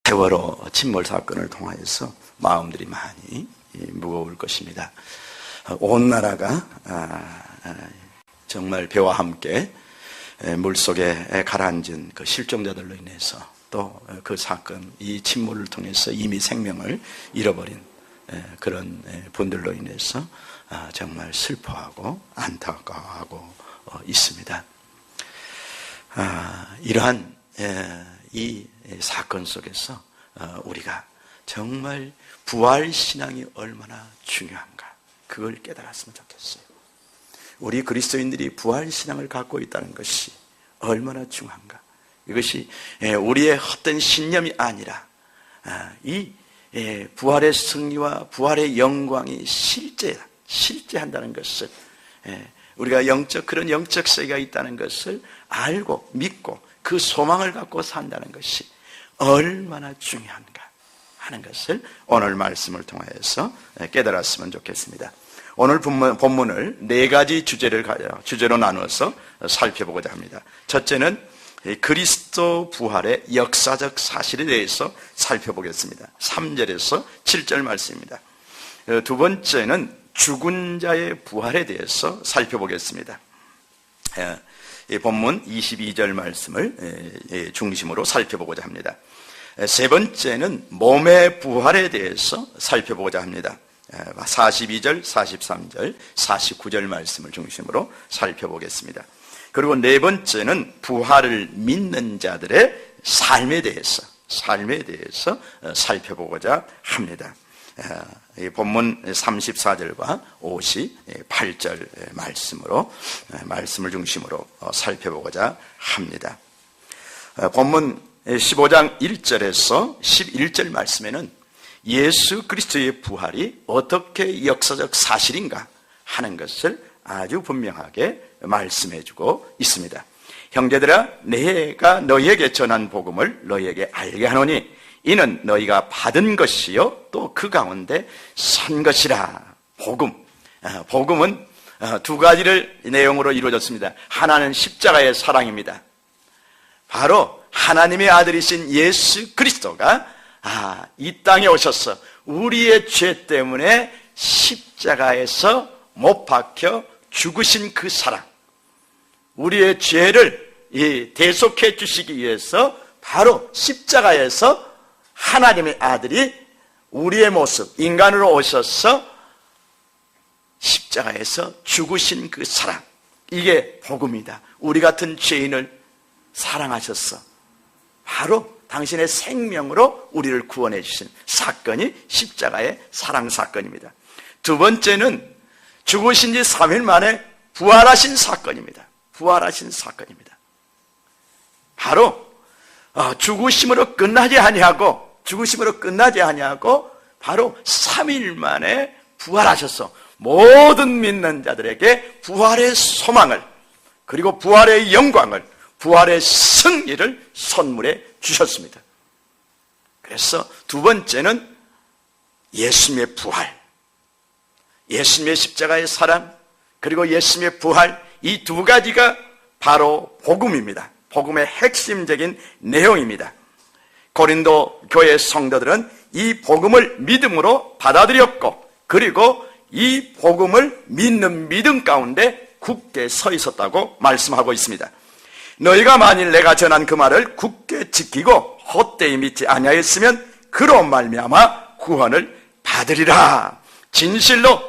세월호 침몰 사건을 통하여서 마음들이 많이 무거울 것입니다. 온 나라가 정말 배와 함께 물속에 가라앉은 그 실종자들로 인해서 또 그 사건, 이 침몰을 통해서 이미 생명을 잃어버린 그런 분들로 인해서 정말 슬퍼하고 안타까워하고 있습니다. 이러한 이 사건 속에서 우리가 정말 부활신앙이 얼마나 중요한가, 그걸 깨달았으면 좋겠어요. 우리 그리스도인들이 부활신앙을 갖고 있다는 것이 얼마나 중요한가. 이것이 우리의 헛된 신념이 아니라 이 부활의 승리와 부활의 영광이 실제한다는 것을, 우리가 그런 영적 세계가 있다는 것을 알고 믿고 그 소망을 갖고 산다는 것이 얼마나 중요한가 하는 것을 오늘 말씀을 통해서 깨달았으면 좋겠습니다. 오늘 본문을 네 가지 주제로 나누어서 살펴보고자 합니다. 첫째는 그리스도 부활의 역사적 사실에 대해서 살펴보겠습니다. 3절에서 7절 말씀입니다. 두 번째는 죽은 자의 부활에 대해서 살펴보겠습니다. 이 본문 22절 말씀을 중심으로 살펴보고자 합니다. 세 번째는 몸의 부활에 대해서 살펴보고자 합니다. 42절, 43절, 49절 말씀을 중심으로 살펴보겠습니다. 그리고 네 번째는 부활을 믿는 자들의 삶에 대해서 살펴보고자 합니다. 이 본문 34절과 58절 말씀을 중심으로 살펴보고자 합니다. 본문 15장 1절에서 11절 말씀에는 예수 그리스도의 부활이 어떻게 역사적 사실인가 하는 것을 아주 분명하게 말씀해주고 있습니다. 형제들아, 내가 너희에게 전한 복음을 너희에게 알게 하노니 이는 너희가 받은 것이요 또 그 가운데 선 것이라. 복음은 두 가지를 내용으로 이루어졌습니다. 하나는 십자가의 사랑입니다. 바로 하나님의 아들이신 예수 그리스도가 이 땅에 오셔서 우리의 죄 때문에 십자가에서 못 박혀 죽으신 그 사랑, 우리의 죄를 대속해 주시기 위해서 바로 십자가에서 하나님의 아들이 우리의 모습, 인간으로 오셔서 십자가에서 죽으신 그 사랑, 이게 복음이다. 우리 같은 죄인을 사랑하셨어. 바로 당신의 생명으로 우리를 구원해 주신 사건이 십자가의 사랑 사건입니다. 두 번째는 죽으신 지 3일 만에 부활하신 사건입니다. 바로 죽으심으로 끝나지 아니하고 바로 3일 만에 부활하셔서 모든 믿는 자들에게 부활의 소망을, 그리고 부활의 영광을, 부활의 승리를 선물해 주셨습니다. 그래서 두 번째는 예수님의 부활, 예수님의 십자가의 사랑, 그리고 예수님의 부활, 이 두 가지가 바로 복음입니다. 복음의 핵심적인 내용입니다. 고린도 교회 성도들은 이 복음을 믿음으로 받아들였고, 그리고 이 복음을 믿는 믿음 가운데 굳게 서 있었다고 말씀하고 있습니다. 너희가 만일 내가 전한 그 말을 굳게 지키고 헛되이 믿지 아니하였으면 그로 말미암아 구원을 받으리라. 진실로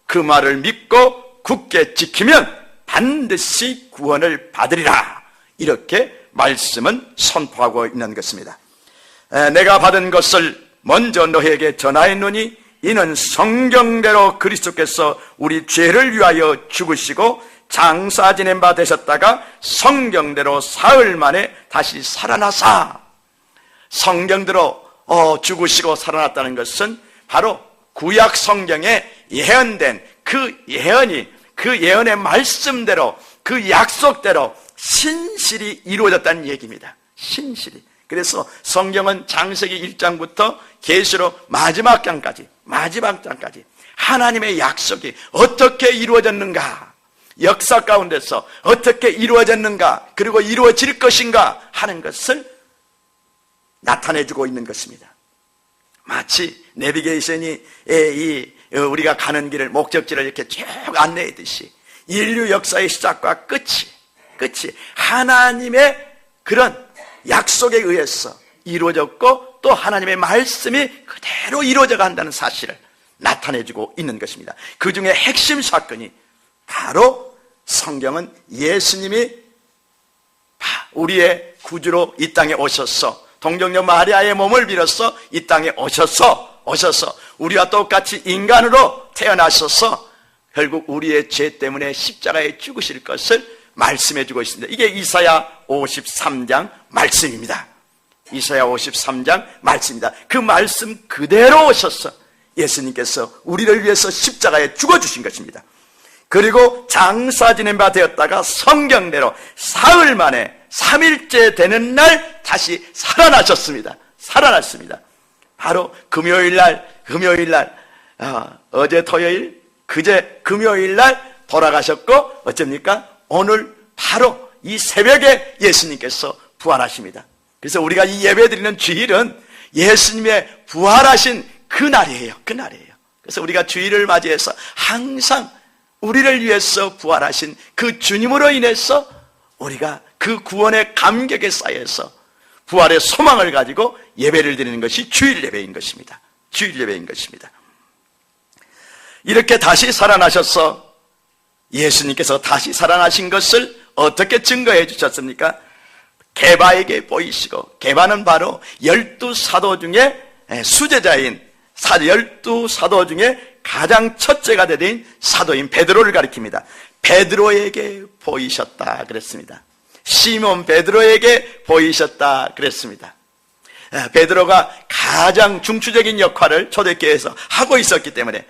그 말을 믿고 굳게 지키면 반드시 구원을 받으리라. 이렇게 말씀은 선포하고 있는 것입니다. 내가 받은 것을 먼저 너희에게 전하였노니 이는 성경대로 그리스도께서 우리 죄를 위하여 죽으시고 장사 지낸 바 되셨다가 성경대로 사흘 만에 다시 살아나사. 성경대로 죽으시고 살아났다는 것은 바로 구약 성경에 예언된 그 예언의 말씀대로, 그 약속대로 신실히 이루어졌다는 얘기입니다. 신실히. 그래서 성경은 창세기 1장부터 계시록 마지막 장까지 하나님의 약속이 어떻게 이루어졌는가, 역사 가운데서 어떻게 이루어졌는가, 그리고 이루어질 것인가 하는 것을 나타내주고 있는 것입니다. 마치 내비게이션이 우리가 가는 길을, 목적지를 이렇게 쭉 안내하듯이 인류 역사의 시작과 끝이 하나님의 그런 약속에 의해서 이루어졌고 또 하나님의 말씀이 그대로 이루어져 간다는 사실을 나타내주고 있는 것입니다. 그 중에 핵심 사건이 바로 성경은 예수님이 우리의 구주로 이 땅에 오셔서 동정녀 마리아의 몸을 빌어서 이 땅에 오셔서 우리와 똑같이 인간으로 태어나셔서 결국 우리의 죄 때문에 십자가에 죽으실 것을 말씀해 주고 있습니다. 이게 이사야 53장 말씀입니다. 이사야 53장 말씀입니다. 그 말씀 그대로 오셔서 예수님께서 우리를 위해서 십자가에 죽어주신 것입니다. 그리고 장사 지낸 바 되었다가 성경대로 사흘 만에 3일째 되는 날 다시 살아나셨습니다. 바로 금요일날 어제 토요일 그제 금요일날 돌아가셨고 어쩝니까? 오늘 바로 이 새벽에 예수님께서 부활하십니다. 그래서 우리가 이 예배드리는 주일은 예수님의 부활하신 그날이에요. 그래서 우리가 주일을 맞이해서 항상 우리를 위해서 부활하신 그 주님으로 인해서 우리가 그 구원의 감격에 쌓여서 부활의 소망을 가지고 예배를 드리는 것이 주일 예배인 것입니다. 이렇게 다시 살아나셔서 예수님께서 다시 살아나신 것을 어떻게 증거해 주셨습니까? 게바에게 보이시고, 게바는 바로 12사도 중에 수제자인 12사도 중에 가장 첫째가 되는 사도인 베드로를 가리킵니다. 베드로에게 보이셨다 그랬습니다. 시몬 베드로에게 보이셨다 그랬습니다. 베드로가 가장 중추적인 역할을 초대교회에서 하고 있었기 때문에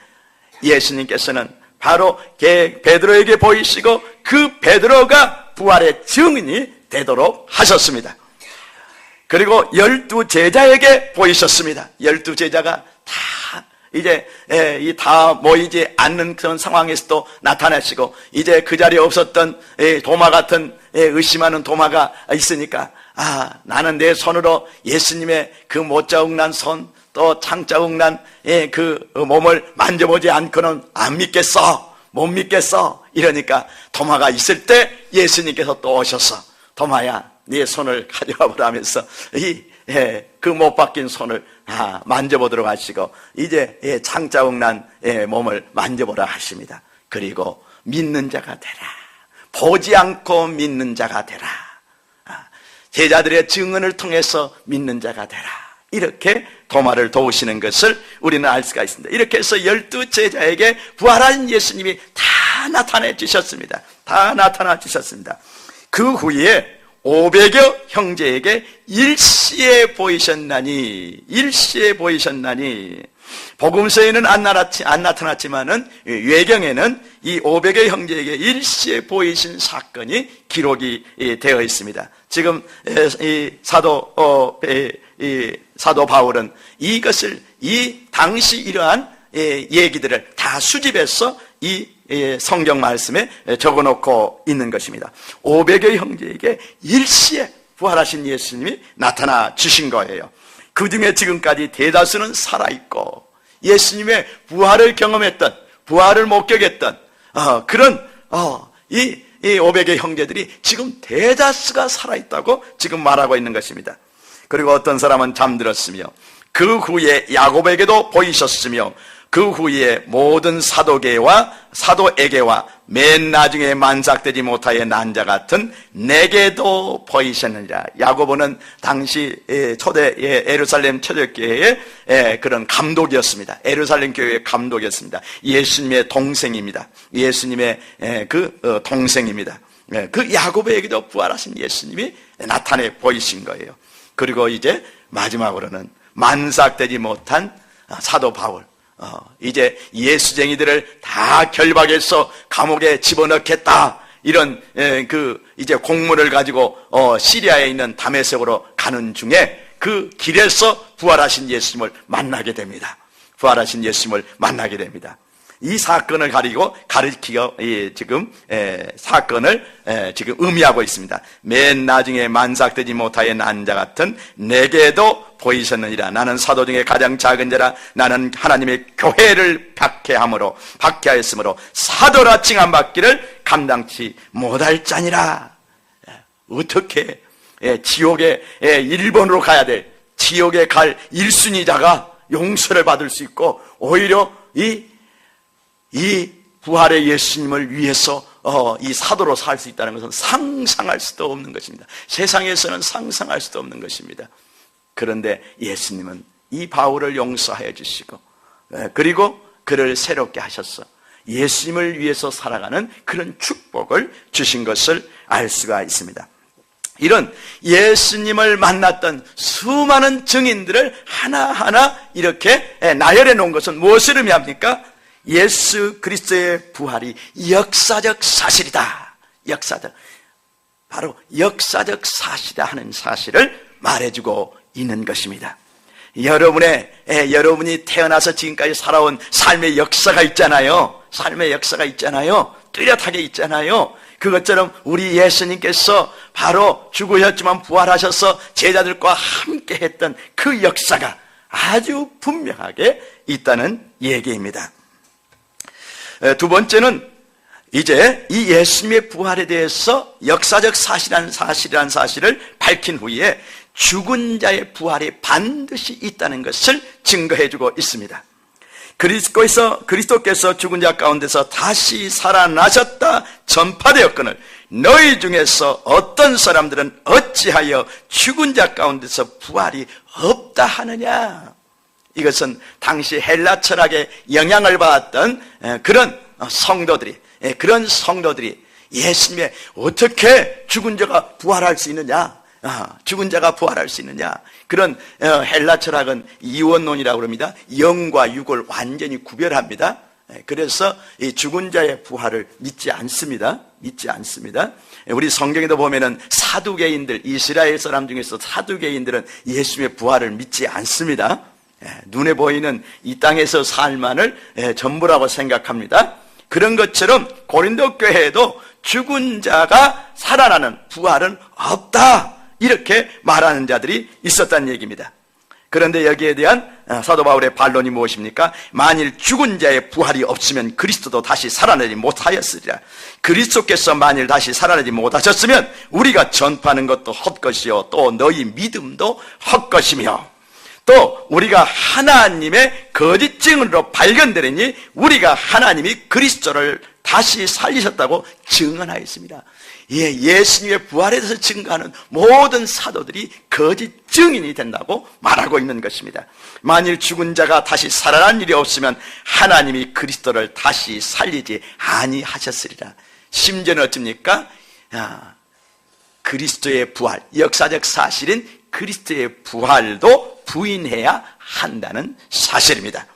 예수님께서는 바로 베드로에게 보이시고 그 베드로가 부활의 증인이 되도록 하셨습니다. 그리고 12제자에게 보이셨습니다. 12제자가 다 이제 다 모이지 않는 그런 상황에서도 나타나시고, 이제 그 자리에 없었던 도마 같은 의심하는 도마가 있으니까, 나는 내 손으로 예수님의 그 못자국난 손, 또 창자국난 그 몸을 만져보지 않고는 안 믿겠어, 못 믿겠어. 이러니까 도마가 있을 때 예수님께서 또 오셔서, 도마야 네 손을 가져와 보라면서 그 못 박힌 손을 만져보도록 하시고, 이제 창자국난 몸을 만져보라 하십니다. 그리고 믿는 자가 되라, 보지 않고 믿는 자가 되라, 제자들의 증언을 통해서 믿는 자가 되라, 이렇게 도마를 도우시는 것을 우리는 알 수가 있습니다. 이렇게 해서 12제자에게 부활한 예수님이 다 나타내 주셨습니다. 그 후에 500여 형제에게 일시에 보이셨나니, 복음서에는 안 나타났지만은 외경에는 이 500여 형제에게 일시에 보이신 사건이 기록이 되어 있습니다. 지금 이 사도 바울은 이것을, 이 당시 이러한 얘기들을 다 수집해서 이 성경 말씀에 적어놓고 있는 것입니다. 500여 형제에게 일시에 부활하신 예수님이 나타나 주신 거예요. 그 중에 지금까지 대다수는 살아있고 예수님의 부활을 경험했던, 부활을 목격했던 그런 이 500의 형제들이 지금 대다수가 살아있다고 지금 말하고 있는 것입니다. 그리고 어떤 사람은 잠들었으며 그 후에 야곱에게도 보이셨으며 그 후에 모든 사도에게와 맨 나중에 만삭되지 못하여 난 자 같은 내게도 보이셨느니라. 야고보는 당시 초대 예루살렘 초대교회의 그런 감독이었습니다. 예루살렘 교회의 감독이었습니다. 예수님의 동생입니다. 동생입니다. 그 야고보에게도 부활하신 예수님이 나타내 보이신 거예요. 그리고 이제 마지막으로는 만삭되지 못한 사도 바울, 이제 예수쟁이들을 다 결박해서 감옥에 집어넣겠다, 이런 이제 공문을 가지고 시리아에 있는 다메섹으로 가는 중에 그 길에서 부활하신 예수님을 만나게 됩니다. 이 사건을 가리키고 지금 사건을 지금 의미하고 있습니다. 맨 나중에 만삭되지 못하여 난 자 같은 내게도 보이셨느니라. 나는 사도 중에 가장 작은 자라. 나는 하나님의 교회를 박해하였으므로 사도라 칭함받기를 감당치 못할 자니라. 어떻게 지옥에 일본으로 가야 될 지옥에 갈 1순위자가 용서를 받을 수 있고, 오히려 이 부활의 예수님을 위해서 이 사도로 살 수 있다는 것은 상상할 수도 없는 것입니다. 세상에서는 상상할 수도 없는 것입니다. 그런데 예수님은 이 바울을 용서하여 주시고, 그리고 그를 새롭게 하셨어. 예수님을 위해서 살아가는 그런 축복을 주신 것을 알 수가 있습니다. 이런 예수님을 만났던 수많은 증인들을 하나하나 이렇게 나열해 놓은 것은 무엇을 의미합니까? 예수 그리스도의 부활이 역사적 사실이다. 바로 역사적 사실이다 하는 사실을 말해주고 있는 것입니다. 여러분이 태어나서 지금까지 살아온 삶의 역사가 있잖아요. 뚜렷하게 있잖아요. 그것처럼 우리 예수님께서 바로 죽으셨지만 부활하셔서 제자들과 함께 했던 그 역사가 아주 분명하게 있다는 얘기입니다. 두 번째는 이제 이 예수님의 부활에 대해서 역사적 사실이라는 사실을 밝힌 후에 죽은 자의 부활이 반드시 있다는 것을 증거해주고 있습니다. 그리스도께서 죽은 자 가운데서 다시 살아나셨다 전파되었거늘 너희 중에서 어떤 사람들은 어찌하여 죽은 자 가운데서 부활이 없다 하느냐. 이것은 당시 헬라 철학에 영향을 받았던 그런 성도들이 예수님의 어떻게 죽은 자가 부활할 수 있느냐, 그런 헬라 철학은 이원론이라고 그럽니다. 영과 육을 완전히 구별합니다. 그래서 이 죽은 자의 부활을 믿지 않습니다. 우리 성경에도 보면은 사두개인들, 이스라엘 사람 중에서 사두개인들은 예수님의 부활을 믿지 않습니다. 눈에 보이는 이 땅에서 삶만을 전부라고 생각합니다. 그런 것처럼 고린도 교회에도 죽은 자가 살아나는 부활은 없다, 이렇게 말하는 자들이 있었다는 얘기입니다. 그런데 여기에 대한 사도 바울의 반론이 무엇입니까? 만일 죽은 자의 부활이 없으면 그리스도도 다시 살아나지 못하였으리라. 그리스도께서 만일 다시 살아나지 못하셨으면 우리가 전파하는 것도 헛것이요 또 너희 믿음도 헛것이며, 또 우리가 하나님의 거짓 증언으로 발견되느니 우리가 하나님이 그리스도를 다시 살리셨다고 증언하였습니다. 예수님의 부활에 대해서 증거하는 모든 사도들이 거짓 증인이 된다고 말하고 있는 것입니다. 만일 죽은 자가 다시 살아난 일이 없으면 하나님이 그리스도를 다시 살리지 아니하셨으리라. 심지어는 어쩝니까? 그리스도의 부활, 역사적 사실인 그리스도의 부활도 부인해야 한다는 사실입니다.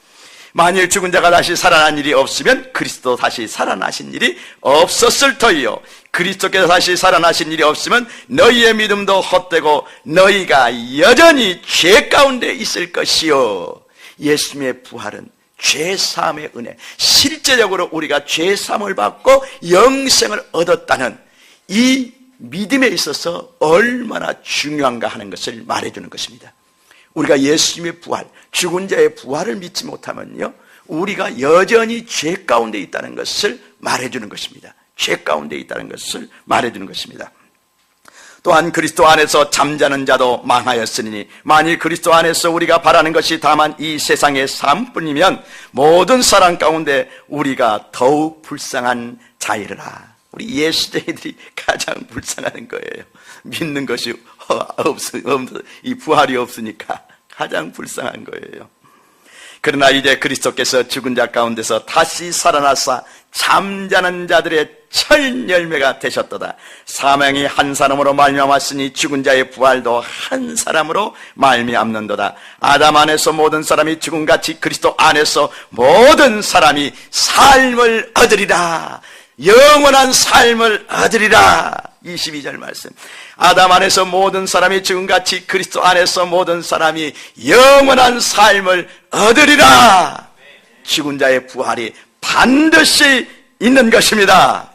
만일 죽은 자가 다시 살아난 일이 없으면 그리스도 다시 살아나신 일이 없었을 터이요 그리스도께서 다시 살아나신 일이 없으면 너희의 믿음도 헛되고 너희가 여전히 죄 가운데 있을 것이요. 예수님의 부활은 죄사함의 은혜, 실제적으로 우리가 죄사함을 받고 영생을 얻었다는 이 믿음에 있어서 얼마나 중요한가 하는 것을 말해주는 것입니다. 우리가 예수님의 부활, 죽은 자의 부활을 믿지 못하면요, 우리가 여전히 죄 가운데 있다는 것을 말해주는 것입니다. 또한 그리스도 안에서 잠자는 자도 망하였으니 만일 그리스도 안에서 우리가 바라는 것이 다만 이 세상의 삶뿐이면 모든 사람 가운데 우리가 더욱 불쌍한 자이르라. 우리 예수쟁이들이 가장 불쌍한 거예요. 믿는 것이 이 부활이 없으니까 가장 불쌍한 거예요. 그러나 이제 그리스도께서 죽은 자 가운데서 다시 살아나사 잠자는 자들의 첫 열매가 되셨도다. 사명이 한 사람으로 말미암았으니 죽은 자의 부활도 한 사람으로 말미암는도다. 아담 안에서 모든 사람이 죽음같이 그리스도 안에서 모든 사람이 삶을 얻으리라. 영원한 삶을 얻으리라. 22절 말씀. 아담 안에서 모든 사람이 죽음같이 그리스도 안에서 모든 사람이 영원한 삶을 얻으리라. 죽은 자의 부활이 반드시 있는 것입니다.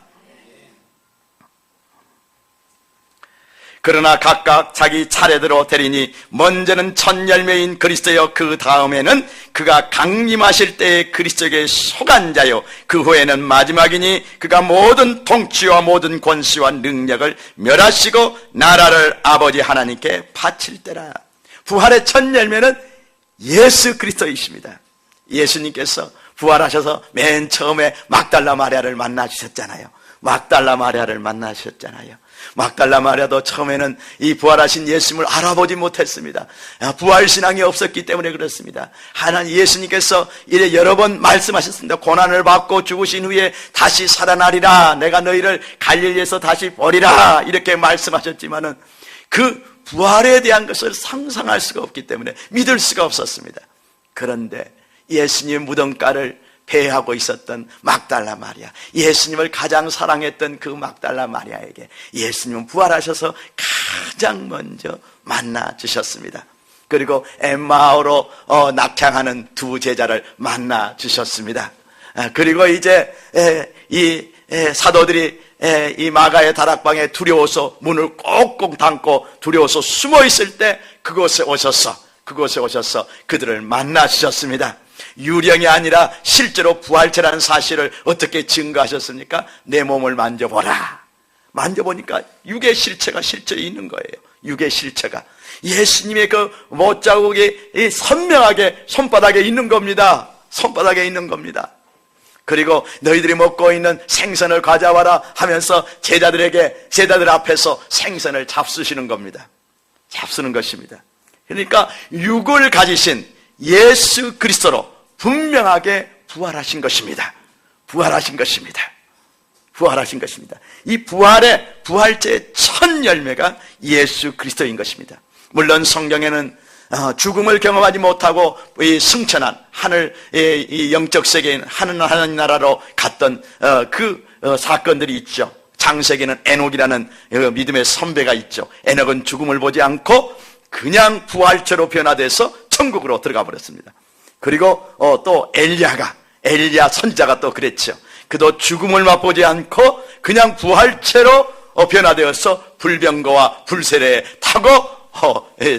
그러나 각각 자기 차례대로 되리니 먼저는 첫 열매인 그리스도여, 그 다음에는 그가 강림하실 때의 그리스도에게 속한 자요, 그 후에는 마지막이니 그가 모든 통치와 모든 권세와 능력을 멸하시고 나라를 아버지 하나님께 바칠 때라. 부활의 첫 열매는 예수 그리스도이십니다. 예수님께서 부활하셔서 맨 처음에 막달라 마리아를 만나주셨잖아요. 막달라 마리아를 만나셨잖아요. 막달라 마리아도 처음에는 이 부활하신 예수님을 알아보지 못했습니다. 부활신앙이 없었기 때문에 그렇습니다. 하나님 예수님께서 이래 여러 번 말씀하셨습니다. 고난을 받고 죽으신 후에 다시 살아나리라, 내가 너희를 갈릴리에서 다시 보리라, 이렇게 말씀하셨지만은 그 부활에 대한 것을 상상할 수가 없기 때문에 믿을 수가 없었습니다. 그런데 예수님의 무덤가를 배회하고 있었던 막달라 마리아, 예수님을 가장 사랑했던 그 막달라 마리아에게 예수님은 부활하셔서 가장 먼저 만나 주셨습니다. 그리고 엠마오로 낙향하는 두 제자를 만나 주셨습니다. 그리고 이제 이 사도들이 이 마가의 다락방에 두려워서 문을 꼭꼭 닫고 두려워서 숨어 있을 때 그곳에 오셔서 그들을 만나 주셨습니다. 유령이 아니라 실제로 부활체라는 사실을 어떻게 증거하셨습니까? 내 몸을 만져보라. 만져보니까 육의 실체가 실제 있는 거예요. 육의 실체가 예수님의 그 못자국이 선명하게 손바닥에 있는 겁니다. 손바닥에 있는 겁니다. 그리고 너희들이 먹고 있는 생선을 가져와라 하면서 제자들 앞에서 생선을 잡수시는 겁니다. 잡수는 것입니다. 그러니까 육을 가지신 예수 그리스도로 분명하게 부활하신 것입니다. 부활하신 것입니다. 부활하신 것입니다. 이 부활체의 첫 열매가 예수 그리스도인 것입니다. 물론 성경에는 죽음을 경험하지 못하고 이 승천한 하늘, 이 영적 세계인 하나님 나라로 갔던 그 사건들이 있죠. 창세기는 에녹이라는 믿음의 선배가 있죠. 에녹은 죽음을 보지 않고 그냥 부활체로 변화돼서 천국으로 들어가 버렸습니다. 그리고 또 엘리야 선지자가 또 그랬죠. 그도 죽음을 맛보지 않고 그냥 부활체로 변화되어서 불병거와 불세례에 타고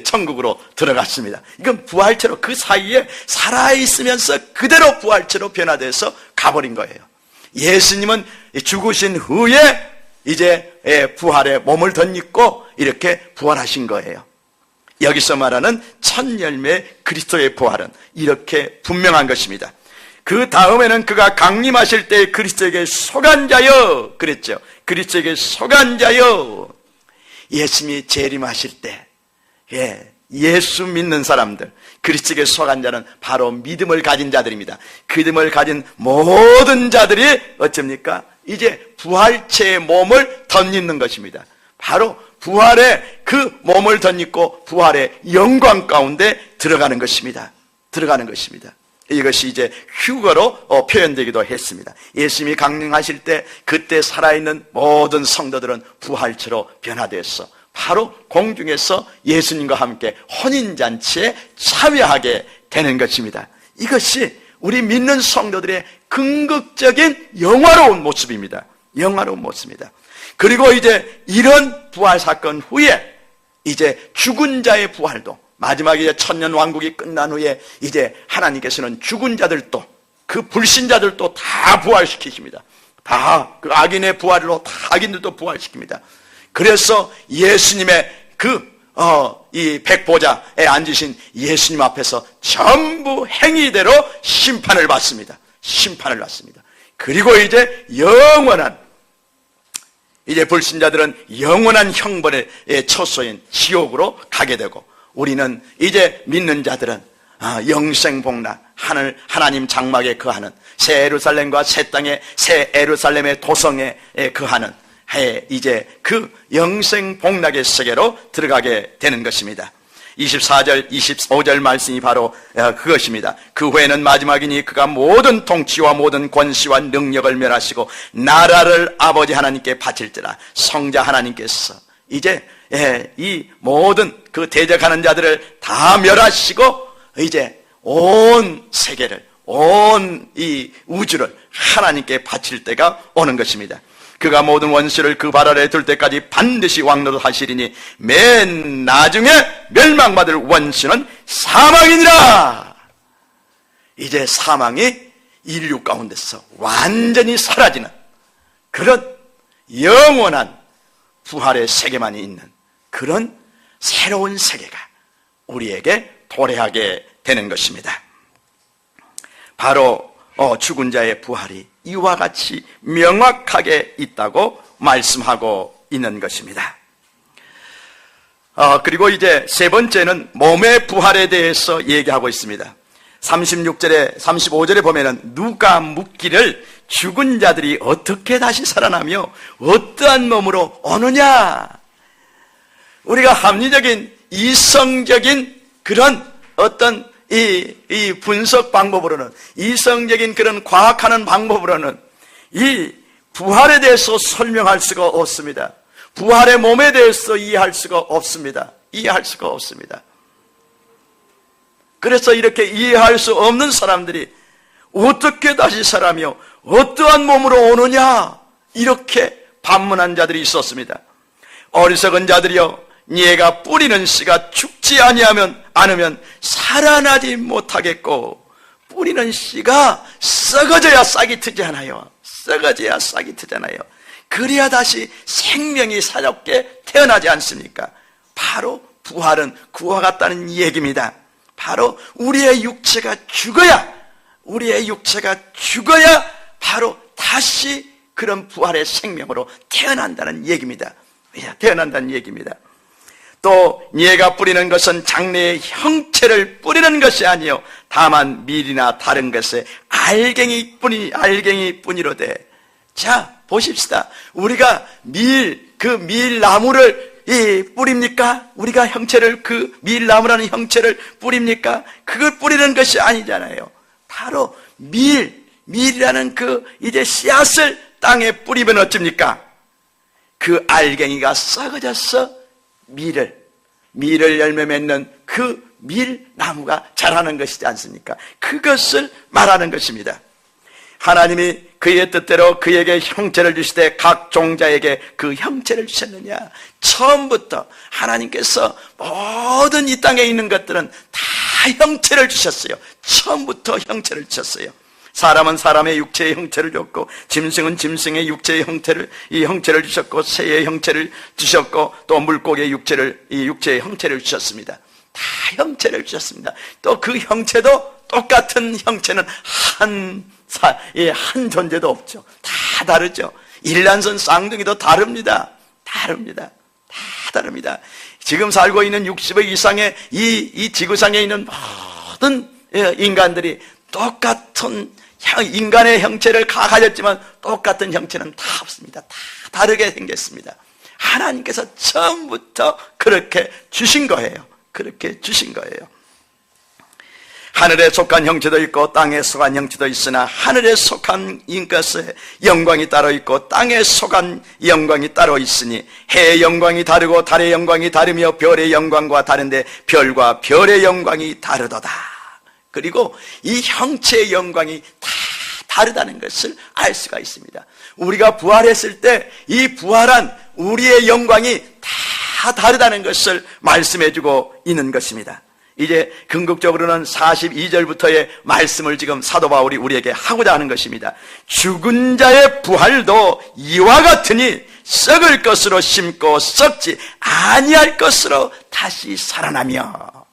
천국으로 들어갔습니다. 이건 부활체로 그 사이에 살아있으면서 그대로 부활체로 변화돼서 가버린 거예요. 예수님은 죽으신 후에 이제 부활에 몸을 덧입고 이렇게 부활하신 거예요. 여기서 말하는 첫 열매 그리스도의 부활은 이렇게 분명한 것입니다. 그 다음에는 그가 강림하실 때 그리스도에게 속한 자여 그랬죠. 그리스도에게 속한 자여. 예수님이 재림하실 때 예수 믿는 사람들, 그리스도에게 속한 자는 바로 믿음을 가진 자들입니다. 그 믿음을 가진 모든 자들이 어쩝니까? 이제 부활체의 몸을 덧입는 것입니다. 바로 부활의 그 몸을 덧입고 부활의 영광 가운데 들어가는 것입니다. 들어가는 것입니다. 이것이 이제 휴거로 표현되기도 했습니다. 예수님이 강림하실 때 그때 살아있는 모든 성도들은 부활체로 변화되어서 바로 공중에서 예수님과 함께 혼인잔치에 참여하게 되는 것입니다. 이것이 우리 믿는 성도들의 궁극적인 영화로운 모습입니다. 영화로운 모습입니다. 그리고 이제 이런 부활 사건 후에 이제 죽은 자의 부활도, 마지막에 이제 천년 왕국이 끝난 후에 이제 하나님께서는 죽은 자들도, 그 불신자들도 다 부활시키십니다. 다 그 악인의 부활로 다 악인들도 부활시킵니다. 그래서 예수님의 이 백보자에 앉으신 예수님 앞에서 전부 행위대로 심판을 받습니다. 심판을 받습니다. 그리고 이제 이제 불신자들은 영원한 형벌의 처소인 지옥으로 가게 되고, 우리는 이제 믿는 자들은 영생복락, 하나님 장막에 거하는 새 예루살렘과 새 땅에 새 예루살렘의 도성에 거하는 이제 그 영생복락의 세계로 들어가게 되는 것입니다. 24절, 25절 말씀이 바로 그것입니다. 그 후에는 마지막이니 그가 모든 통치와 모든 권세와 능력을 멸하시고 나라를 아버지 하나님께 바칠지라. 성자 하나님께서 이제 이 모든 그 대적하는 자들을 다 멸하시고 이제 온 세계를, 온 이 우주를 하나님께 바칠 때가 오는 것입니다. 그가 모든 원수를 그 발 아래 둘 때까지 반드시 왕노릇 하시리니 맨 나중에 멸망받을 원수는 사망이니라. 이제 사망이 인류 가운데서 완전히 사라지는 그런 영원한 부활의 세계만이 있는 그런 새로운 세계가 우리에게 도래하게 되는 것입니다. 바로 죽은 자의 부활이 이와 같이 명확하게 있다고 말씀하고 있는 것입니다. 그리고 이제 세 번째는 몸의 부활에 대해서 얘기하고 있습니다. 36절에 35절에 보면은 누가 묻기를 죽은 자들이 어떻게 다시 살아나며 어떠한 몸으로 오느냐. 우리가 합리적인 이성적인 그런 어떤 이 분석 방법으로는, 이성적인 그런 과학하는 방법으로는 이 부활에 대해서 설명할 수가 없습니다. 부활의 몸에 대해서 이해할 수가 없습니다. 이해할 수가 없습니다. 그래서 이렇게 이해할 수 없는 사람들이 어떻게 다시 살아며 어떠한 몸으로 오느냐, 이렇게 반문한 자들이 있었습니다. 어리석은 자들이여, 네가 뿌리는 씨가 죽지 않으면 살아나지 못하겠고, 뿌리는 씨가 썩어져야 싹이 트잖아요. 썩어져야 싹이 트잖아요. 그래야 다시 생명이 새롭게 태어나지 않습니까? 바로 부활은 그와 같다는 얘기입니다. 바로 우리의 육체가 죽어야 바로 다시 그런 부활의 생명으로 태어난다는 얘기입니다. 태어난다는 얘기입니다. 또 네가 뿌리는 것은 장래의 형체를 뿌리는 것이 아니요 다만 밀이나 다른 것에 알갱이뿐이로되. 자, 보십시다. 우리가 그 밀나무를 뿌립니까? 우리가 형체를, 그 밀나무라는 형체를 뿌립니까? 그걸 뿌리는 것이 아니잖아요. 바로 밀이라는 그 이제 씨앗을 땅에 뿌리면 어쩝니까? 그 알갱이가 썩어져서 밀을 열매 맺는 그 밀나무가 자라는 것이지 않습니까? 그것을 말하는 것입니다. 하나님이 그의 뜻대로 그에게 형체를 주시되 각 종자에게 그 형체를 주셨느냐? 처음부터 하나님께서 모든 이 땅에 있는 것들은 다 형체를 주셨어요. 처음부터 형체를 주셨어요. 사람은 사람의 육체의 형체를 줬고, 짐승은 짐승의 육체의 형체를 주셨고, 새의 형체를 주셨고, 또 물고기의 육체의 형체를 주셨습니다. 다 형체를 주셨습니다. 또 그 형체도 똑같은 형체는 한 존재도 없죠. 다 다르죠. 일란선 쌍둥이도 다릅니다. 다릅니다. 지금 살고 있는 60억 이상의 이 지구상에 있는 모든 인간들이 똑같은 인간의 형체를 가졌지만 똑같은 형체는 다 없습니다. 다 다르게 생겼습니다. 하나님께서 처음부터 그렇게 주신 거예요. 그렇게 주신 거예요. 하늘에 속한 형체도 있고 땅에 속한 형체도 있으나 하늘에 속한 것에 영광이 따로 있고 땅에 속한 영광이 따로 있으니 해의 영광이 다르고 달의 영광이 다르며 별의 영광과 다른데 별과 별의 영광이 다르도다. 그리고 이 형체의 영광이 다 다르다는 것을 알 수가 있습니다. 우리가 부활했을 때 이 부활한 우리의 영광이 다 다르다는 것을 말씀해주고 있는 것입니다. 이제 궁극적으로는 42절부터의 말씀을 지금 사도 바울이 우리에게 하고자 하는 것입니다. 죽은 자의 부활도 이와 같으니 썩을 것으로 심고 썩지 아니할 것으로 다시 살아나며.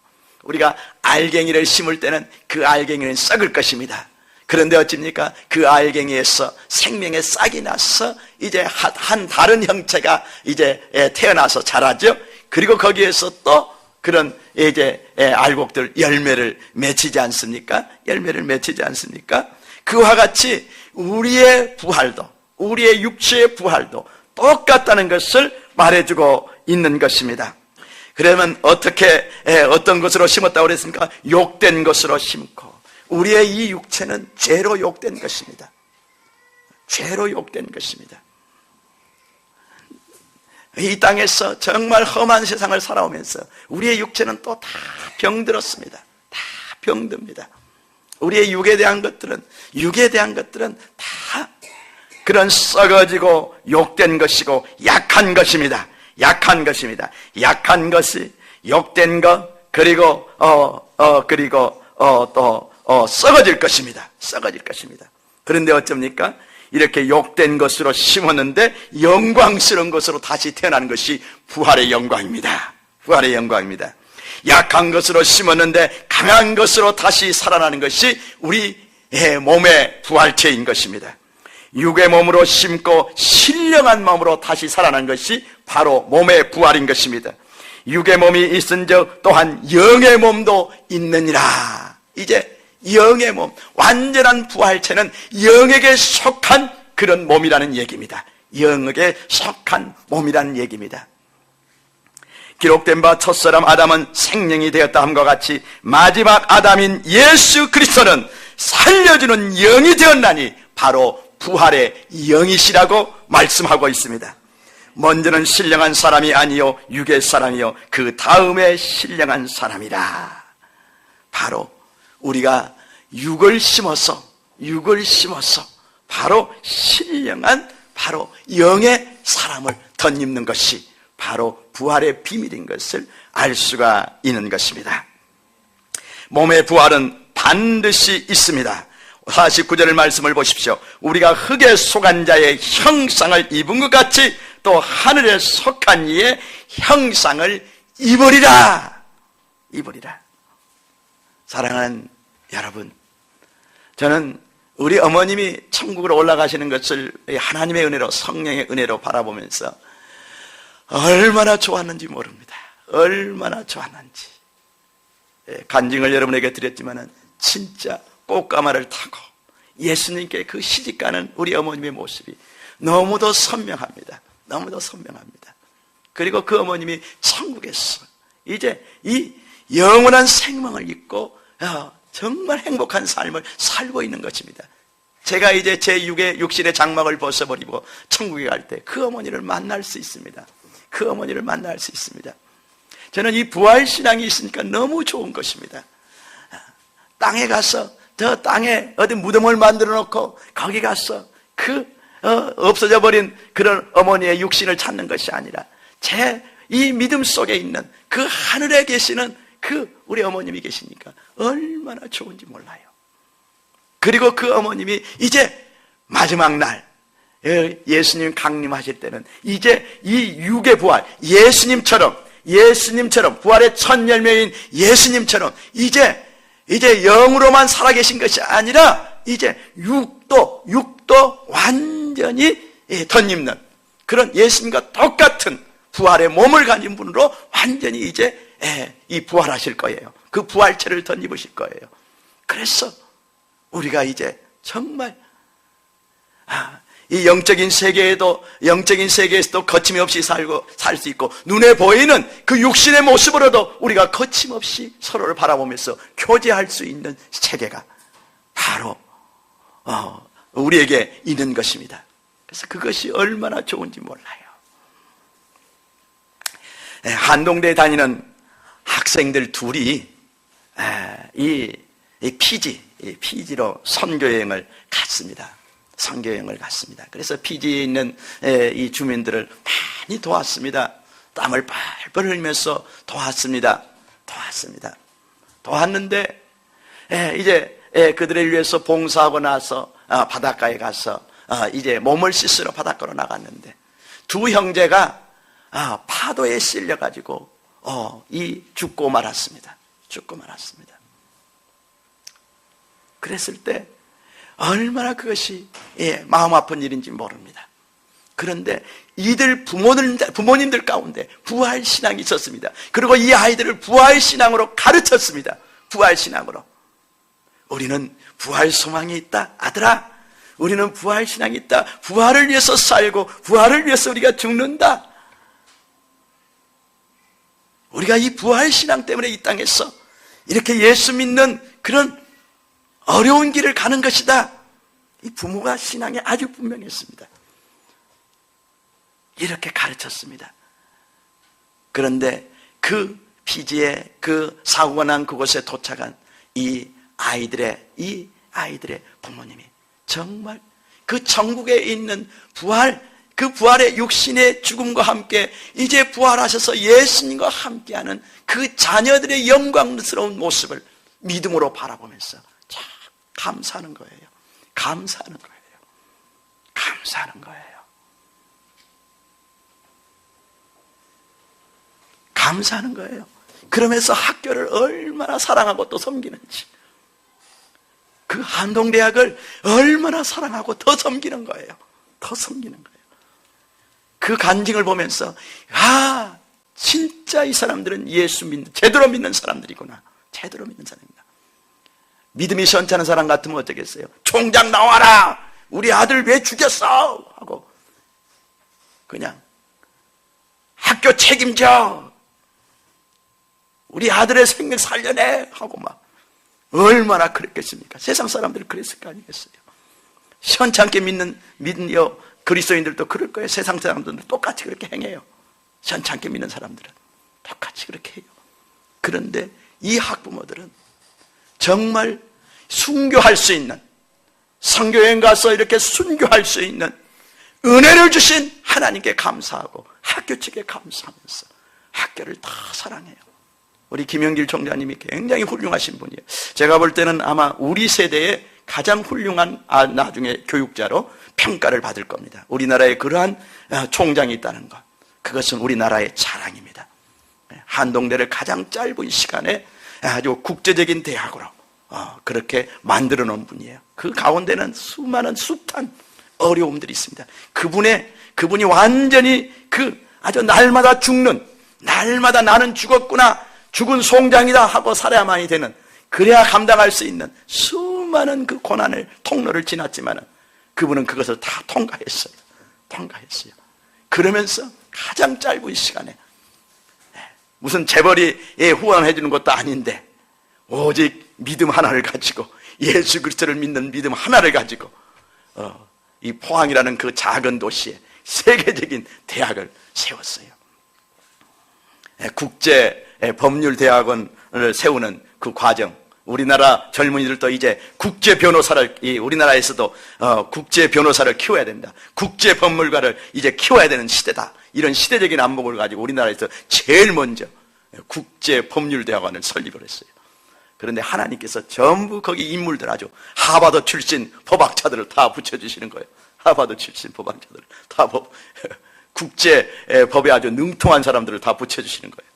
우리가 알갱이를 심을 때는 그 알갱이는 썩을 것입니다. 그런데 어찌입니까? 그 알갱이에서 생명의 싹이 나서 이제 한 다른 형체가 이제 태어나서 자라죠. 그리고 거기에서 또 그런 이제 알곡들 열매를 맺히지 않습니까? 열매를 맺히지 않습니까? 그와 같이 우리의 부활도, 우리의 육체의 부활도 똑같다는 것을 말해주고 있는 것입니다. 그러면 어떻게 어떤 것으로 심었다고 그랬습니까? 욕된 것으로 심고, 우리의 이 육체는 죄로 욕된 것입니다. 죄로 욕된 것입니다. 이 땅에서 정말 험한 세상을 살아오면서 우리의 육체는 또 다 병들었습니다. 다 병듭니다. 우리의 육에 대한 것들은 다 그런 썩어지고 욕된 것이고 약한 것입니다. 약한 것입니다. 약한 것이 욕된 것, 그리고 썩어질 것입니다. 썩어질 것입니다. 그런데 어쩝니까? 이렇게 욕된 것으로 심었는데 영광스러운 것으로 다시 태어나는 것이 부활의 영광입니다. 부활의 영광입니다. 약한 것으로 심었는데 강한 것으로 다시 살아나는 것이 우리의 몸의 부활체인 것입니다. 육의 몸으로 심고 신령한 몸으로 다시 살아난 것이 바로 몸의 부활인 것입니다. 육의 몸이 있은즉 또한 영의 몸도 있느니라. 이제 영의 몸, 완전한 부활체는 영에게 속한 그런 몸이라는 얘기입니다. 영에게 속한 몸이라는 얘기입니다. 기록된 바 첫사람 아담은 생명이 되었다 함과 같이 마지막 아담인 예수 그리스도는 살려주는 영이 되었나니 바로 부활의 영이시라고 말씀하고 있습니다. 먼저는 신령한 사람이 아니요 육의 사람이요 그 다음에 신령한 사람이라. 바로 우리가 육을 심어서 바로 신령한 바로 영의 사람을 덧입는 것이 바로 부활의 비밀인 것을 알 수가 있는 것입니다. 몸의 부활은 반드시 있습니다. 49절의 말씀을 보십시오. 우리가 흙에 속한 자의 형상을 입은 것 같이 또 하늘에 속한 이의 형상을 입으리라. 사랑하는 여러분, 저는 우리 어머님이 천국으로 올라가시는 것을 하나님의 은혜로, 성령의 은혜로 바라보면서 얼마나 좋았는지 모릅니다. 얼마나 좋았는지. 간증을 여러분에게 드렸지만은 진짜 꽃가마를 타고 예수님께 그 시집가는 우리 어머님의 모습이 너무도 선명합니다. 너무도 선명합니다. 그리고 그 어머님이 천국에서 이제 이 영원한 생명을 입고 정말 행복한 삶을 살고 있는 것입니다. 제가 이제 제 육신의 장막을 벗어버리고 천국에 갈 때 그 어머니를 만날 수 있습니다. 그 어머니를 만날 수 있습니다. 저는 이 부활신앙이 있으니까 너무 좋은 것입니다. 땅에 가서 저 땅에 어디 무덤을 만들어 놓고 거기 가서 없어져 버린 그런 어머니의 육신을 찾는 것이 아니라 제 이 믿음 속에 있는 그 하늘에 계시는 그 우리 어머님이 계시니까 얼마나 좋은지 몰라요. 그리고 그 어머님이 이제 마지막 날 예수님 강림하실 때는 이제 이 육의 부활, 예수님처럼 부활의 첫 열매인 예수님처럼 이제 영으로만 살아계신 것이 아니라 이제 육도 완전히 덧입는 그런 예수님과 똑같은 부활의 몸을 가진 분으로 완전히 이제 이 부활하실 거예요. 그 부활체를 덧입으실 거예요. 그래서 우리가 이제 정말 이 영적인 세계에서도 거침없이 살 수 있고 눈에 보이는 그 육신의 모습으로도 우리가 거침없이 서로를 바라보면서 교제할 수 있는 세계가 바로 우리에게 있는 것입니다. 그래서 그것이 얼마나 좋은지 몰라요. 한동대에 다니는 학생들 둘이 이 피지로 선교여행을 갔습니다. 그래서 피지에 있는 이 주민들을 많이 도왔습니다. 땀을 뻘뻘 흘리면서 도왔는데 이제 그들을 위해서 봉사하고 나서 바닷가에 가서 이제 몸을 씻으러 바닷가로 나갔는데 두 형제가 파도에 실려가지고 죽고 말았습니다. 그랬을 때 얼마나 그것이 마음 아픈 일인지 모릅니다. 그런데 이들 부모님들 가운데 부활신앙이 있었습니다. 그리고 이 아이들을 부활신앙으로 가르쳤습니다. 부활신앙으로. 우리는 부활 소망이 있다. 아들아, 우리는 부활신앙이 있다. 부활을 위해서 살고 부활을 위해서 우리가 죽는다. 우리가 이 부활신앙 때문에 이 땅에서 이렇게 예수 믿는 그런 어려운 길을 가는 것이다. 이 부모가 신앙에 아주 분명했습니다. 이렇게 가르쳤습니다. 그런데 그 피지에 그 사고가 난 그곳에 도착한 이 이 아이들의 부모님이 정말 그 천국에 있는 그 부활의 육신의 죽음과 함께 이제 부활하셔서 예수님과 함께하는 그 자녀들의 영광스러운 모습을 믿음으로 바라보면서 참 감사하는 거예요. 감사하는 거예요. 감사하는 거예요. 감사하는 거예요. 그러면서 학교를 얼마나 사랑하고 또 섬기는지, 그 한동대학을 얼마나 사랑하고 더 섬기는 거예요. 더 섬기는 거예요. 그 간증을 보면서 진짜 이 사람들은 제대로 믿는 사람들이구나. 제대로 믿는 사람이다. 믿음이 시원찮은 사람 같으면 어쩌겠어요? 총장 나와라! 우리 아들 왜 죽였어? 하고 그냥 학교 책임져! 우리 아들의 생명 살려내! 하고 막 얼마나 그랬겠습니까? 세상 사람들은 그랬을 거 아니겠어요? 시원찮게 믿는 그리스도인들도 그럴 거예요. 세상 사람들은 똑같이 그렇게 행해요. 시원찮게 믿는 사람들은 똑같이 그렇게 해요. 그런데 이 학부모들은 정말 순교할 수 있는, 선교여행 가서 이렇게 순교할 수 있는 은혜를 주신 하나님께 감사하고 학교 측에 감사하면서 학교를 다 사랑해요. 우리 김영길 총장님이 굉장히 훌륭하신 분이에요. 제가 볼 때는 아마 우리 세대의 가장 훌륭한 나중에 교육자로 평가를 받을 겁니다. 우리나라에 그러한 총장이 있다는 것, 그것은 우리나라의 자랑입니다. 한동대를 가장 짧은 시간에 아주 국제적인 대학으로 그렇게 만들어 놓은 분이에요. 그 가운데는 수많은 숱한 어려움들이 있습니다. 그분이 완전히 아주 날마다 죽는, 날마다 나는 죽었구나, 죽은 송장이다 하고 살아야만이 되는, 그래야 감당할 수 있는 수많은 그 고난을, 통로를 지났지만 그분은 그것을 다 통과했어요. 그러면서 가장 짧은 시간에 무슨 재벌이 후원해 주는 것도 아닌데 오직 믿음 하나를 가지고, 예수 그리스도를 믿는 믿음 하나를 가지고 이 포항이라는 그 작은 도시에 세계적인 대학을 세웠어요. 국제 법률대학원을 세우는 그 과정, 우리나라 젊은이들도 이제 우리나라에서도 국제 변호사를 키워야 된다, 국제 법률가를 이제 키워야 되는 시대다, 이런 시대적인 안목을 가지고 우리나라에서 제일 먼저 국제 법률대학원을 설립을 했어요. 그런데 하나님께서 전부 거기 인물들, 아주 하버드 출신 법학자들을 다 붙여주시는 거예요. 하버드 출신 법학자들을 다 국제 법에 아주 능통한 사람들을 다 붙여주시는 거예요.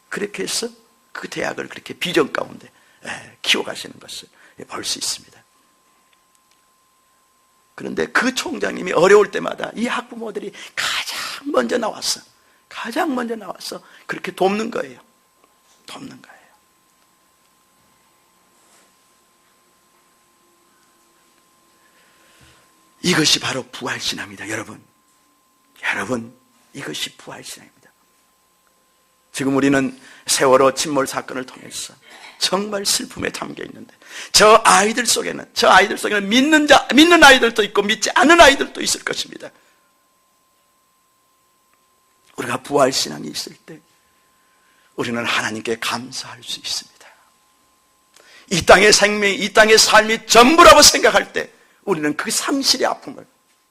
그렇게 해서 그 대학을 그렇게 비전 가운데 키워가시는 것을 볼 수 있습니다. 그런데 그 총장님이 어려울 때마다 이 학부모들이 가장 먼저 나와서 그렇게 돕는 거예요. 이것이 바로 부활신앙입니다. 여러분, 이것이 부활신앙입니다. 지금 우리는 세월호 침몰 사건을 통해서 정말 슬픔에 담겨 있는데, 저 아이들 속에는 믿는 아이들도 있고 믿지 않는 아이들도 있을 것입니다. 우리가 부활신앙이 있을 때 우리는 하나님께 감사할 수 있습니다. 이 땅의 생명이, 이 땅의 삶이 전부라고 생각할 때 우리는 그 상실의 아픔을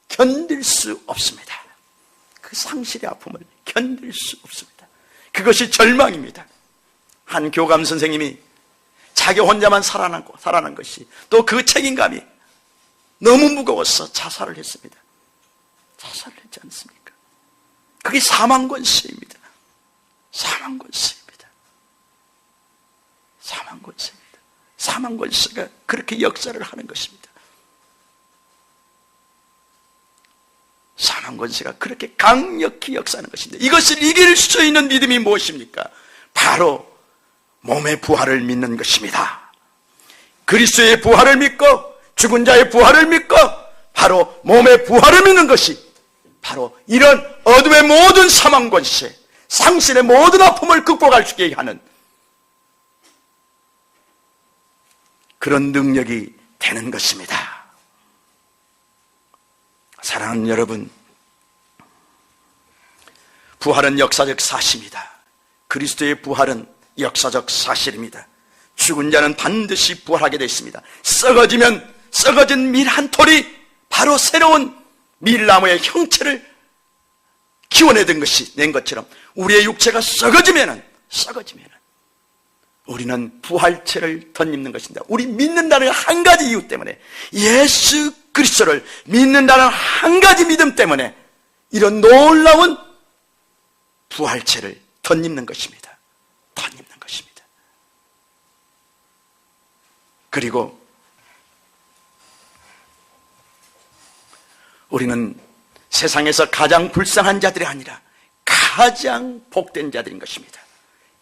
견딜 수 없습니다. 그것이 절망입니다. 한 교감 선생님이 자기 혼자만 살아난 것이, 또 그 책임감이 너무 무거워서 자살을 했습니다. 자살을 했지 않습니까? 그게 사망권세입니다. 사망권세가 그렇게 역사를 하는 것입니다. 사망권세가 그렇게 강력히 역사하는 것인데, 이것을 이길 수 있는 믿음이 무엇입니까? 바로 몸의 부활을 믿는 것입니다. 그리스도의 부활을 믿고 죽은 자의 부활을 믿고 바로 몸의 부활을 믿는 것이 바로 이런 어둠의 모든 사망권세, 상실의 모든 아픔을 극복할 수 있게 하는 그런 능력이 되는 것입니다. 사랑하는 여러분, 부활은 역사적 사실입니다. 그리스도의 부활은 역사적 사실입니다. 죽은 자는 반드시 부활하게 되어 있습니다. 썩어지면 썩어진 밀 한 톨이 바로 새로운 밀나무의 형체를 키워내던 것이 낸 것처럼 우리의 육체가 썩어지면은 우리는 부활체를 덧입는 것입니다. 우리 믿는다는 한 가지 이유 때문에, 예수 그리스도를 믿는다는 한 가지 믿음 때문에 이런 놀라운 부활체를 덧입는 것입니다. 덧입는 것입니다. 그리고 우리는 세상에서 가장 불쌍한 자들이 아니라 가장 복된 자들인 것입니다.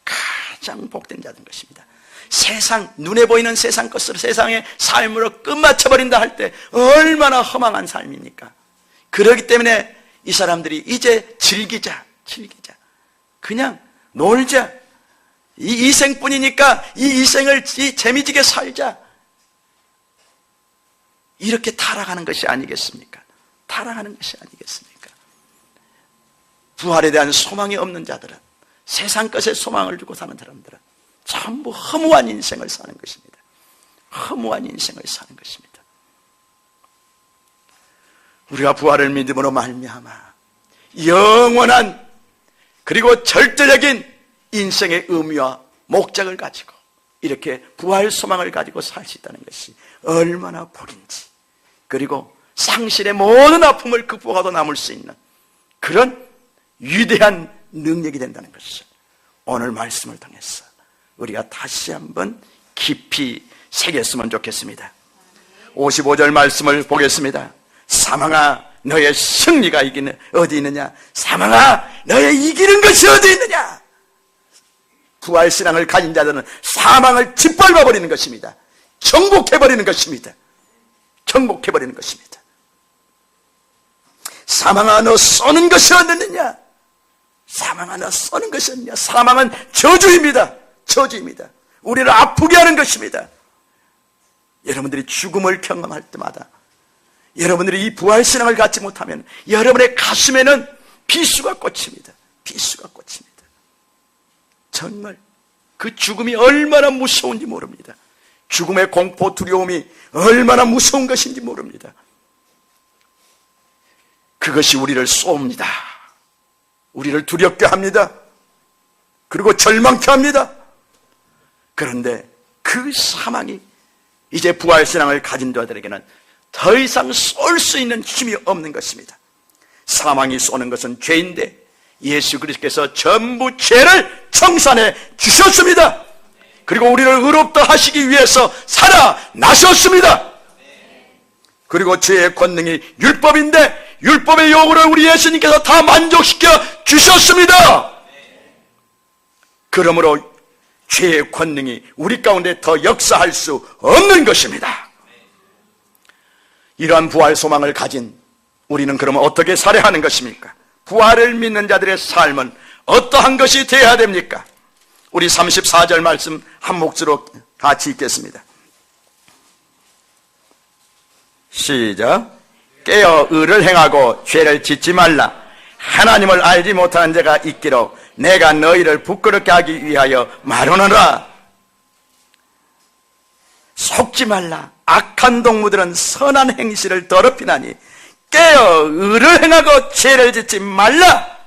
가장 복된 자들인 것입니다. 세상, 눈에 보이는 세상 것으로 세상의 삶으로 끝마쳐버린다 할 때 얼마나 허망한 삶입니까? 그렇기 때문에 이 사람들이 이제 즐기자, 그냥 놀자, 이 이생뿐이니까 이 이생을 재미지게 살자, 이렇게 타락하는 것이 아니겠습니까? 타락하는 것이 아니겠습니까? 부활에 대한 소망이 없는 자들은, 세상 것에 소망을 두고 사는 사람들은 전부 허무한 인생을 사는 것입니다. 허무한 인생을 사는 것입니다. 우리가 부활을 믿음으로 말미암아 영원한 그리고 절대적인 인생의 의미와 목적을 가지고 이렇게 부활 소망을 가지고 살 수 있다는 것이 얼마나 복인지, 그리고 상실의 모든 아픔을 극복하고 남을 수 있는 그런 위대한 능력이 된다는 것을 오늘 말씀을 통해서 우리가 다시 한번 깊이 새겼으면 좋겠습니다. 55절 말씀을 보겠습니다. 사망아, 너의 승리가 어디 있느냐? 사망아, 너의 이기는 것이 어디 있느냐? 부활신앙을 가진 자들은 사망을 짓밟아버리는 것입니다. 정복해버리는 것입니다. 정복해버리는 것입니다. 사망아, 너 쏘는 것이 어딨느냐? 사망아, 너 쏘는 것이 어딨느냐? 사망은 저주입니다. 저주입니다. 우리를 아프게 하는 것입니다. 여러분들이 죽음을 경험할 때마다, 여러분들이 이 부활신앙을 갖지 못하면 여러분의 가슴에는 비수가 꽂힙니다. 비수가 꽂힙니다. 정말 그 죽음이 얼마나 무서운지 모릅니다. 죽음의 공포, 두려움이 얼마나 무서운 것인지 모릅니다. 그것이 우리를 쏩니다. 우리를 두렵게 합니다. 그리고 절망케 합니다. 그런데 그 사망이 이제 부활신앙을 가진 자들에게는 더 이상 쏠 수 있는 힘이 없는 것입니다. 사망이 쏘는 것은 죄인데 예수 그리스도께서 전부 죄를 청산해 주셨습니다. 그리고 우리를 의롭다 하시기 위해서 살아나셨습니다. 그리고 죄의 권능이 율법인데 율법의 요구를 우리 예수님께서 다 만족시켜 주셨습니다. 그러므로 죄의 권능이 우리 가운데 더 역사할 수 없는 것입니다. 이러한 부활 소망을 가진 우리는 그러면 어떻게 살아야 하는 것입니까? 부활을 믿는 자들의 삶은 어떠한 것이 되어야 됩니까? 우리 34절 말씀 한 목소리로 같이 읽겠습니다. 시작. 깨어 의를 행하고 죄를 짓지 말라. 하나님을 알지 못하는 자가 있기로 내가 너희를 부끄럽게 하기 위하여 말하노라. 속지 말라. 악한 동무들은 선한 행실을 더럽히나니 깨어 의를 행하고 죄를 짓지 말라.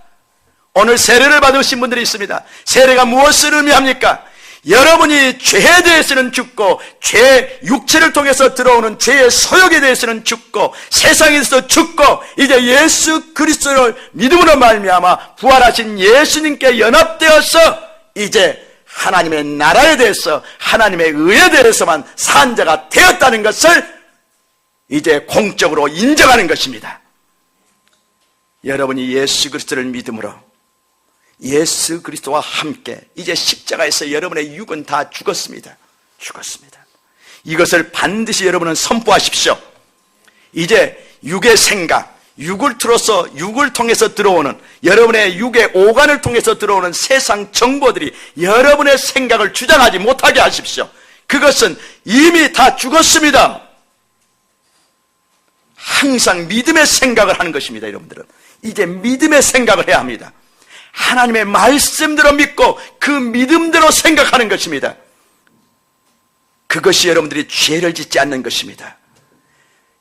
오늘 세례를 받으신 분들이 있습니다. 세례가 무엇을 의미합니까? 여러분이 죄에 대해서는 죽고 육체를 통해서 들어오는 죄의 소욕에 대해서는 죽고 세상에서 죽고 이제 예수 그리스도를 믿음으로 말미암아 부활하신 예수님께 연합되어서 이제 하나님의 나라에 대해서 하나님의 의에 대해서만 산 자가 되었다는 것을 이제 공적으로 인정하는 것입니다. 여러분이 예수 그리스도를 믿음으로 예수 그리스도와 함께 이제 십자가에서 여러분의 육은 다 죽었습니다. 죽었습니다. 이것을 반드시 여러분은 선포하십시오. 이제 육의 생각, 육을 통해서 들어오는 여러분의 육의 오간을 통해서 들어오는 세상 정보들이 여러분의 생각을 주장하지 못하게 하십시오. 그것은 이미 다 죽었습니다. 항상 믿음의 생각을 하는 것입니다. 여러분들은 이제 믿음의 생각을 해야 합니다. 하나님의 말씀대로 믿고 그 믿음대로 생각하는 것입니다. 그것이 여러분들이 죄를 짓지 않는 것입니다.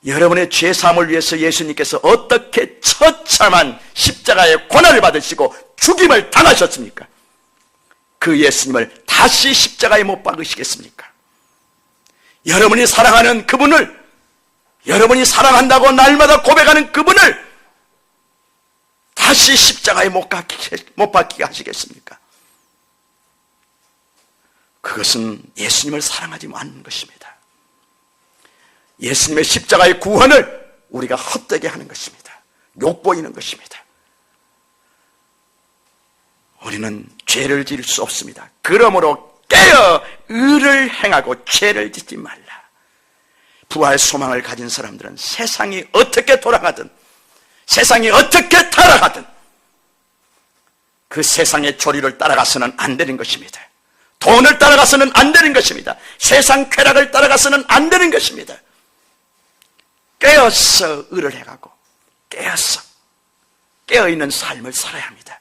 여러분의 죄사함을 위해서 예수님께서 어떻게 처참한 십자가의 고난을 받으시고 죽임을 당하셨습니까? 그 예수님을 다시 십자가에 못 박으시겠습니까? 여러분이 사랑하는 그분을, 여러분이 사랑한다고 날마다 고백하는 그분을 다시 십자가에 못 박히게 하시겠습니까? 그것은 예수님을 사랑하지 않는 것입니다. 예수님의 십자가의 구원을 우리가 헛되게 하는 것입니다. 욕보이는 것입니다. 우리는 죄를 지을 수 없습니다. 그러므로 깨어 의를 행하고 죄를 짓지 말라. 부활 소망을 가진 사람들은 세상이 어떻게 돌아가든, 세상이 어떻게 타락하든 그 세상의 조리를 따라가서는 안 되는 것입니다. 돈을 따라가서는 안 되는 것입니다. 세상 쾌락을 따라가서는 안 되는 것입니다. 깨어서 의를 해가고 깨어서 깨어있는 삶을 살아야 합니다.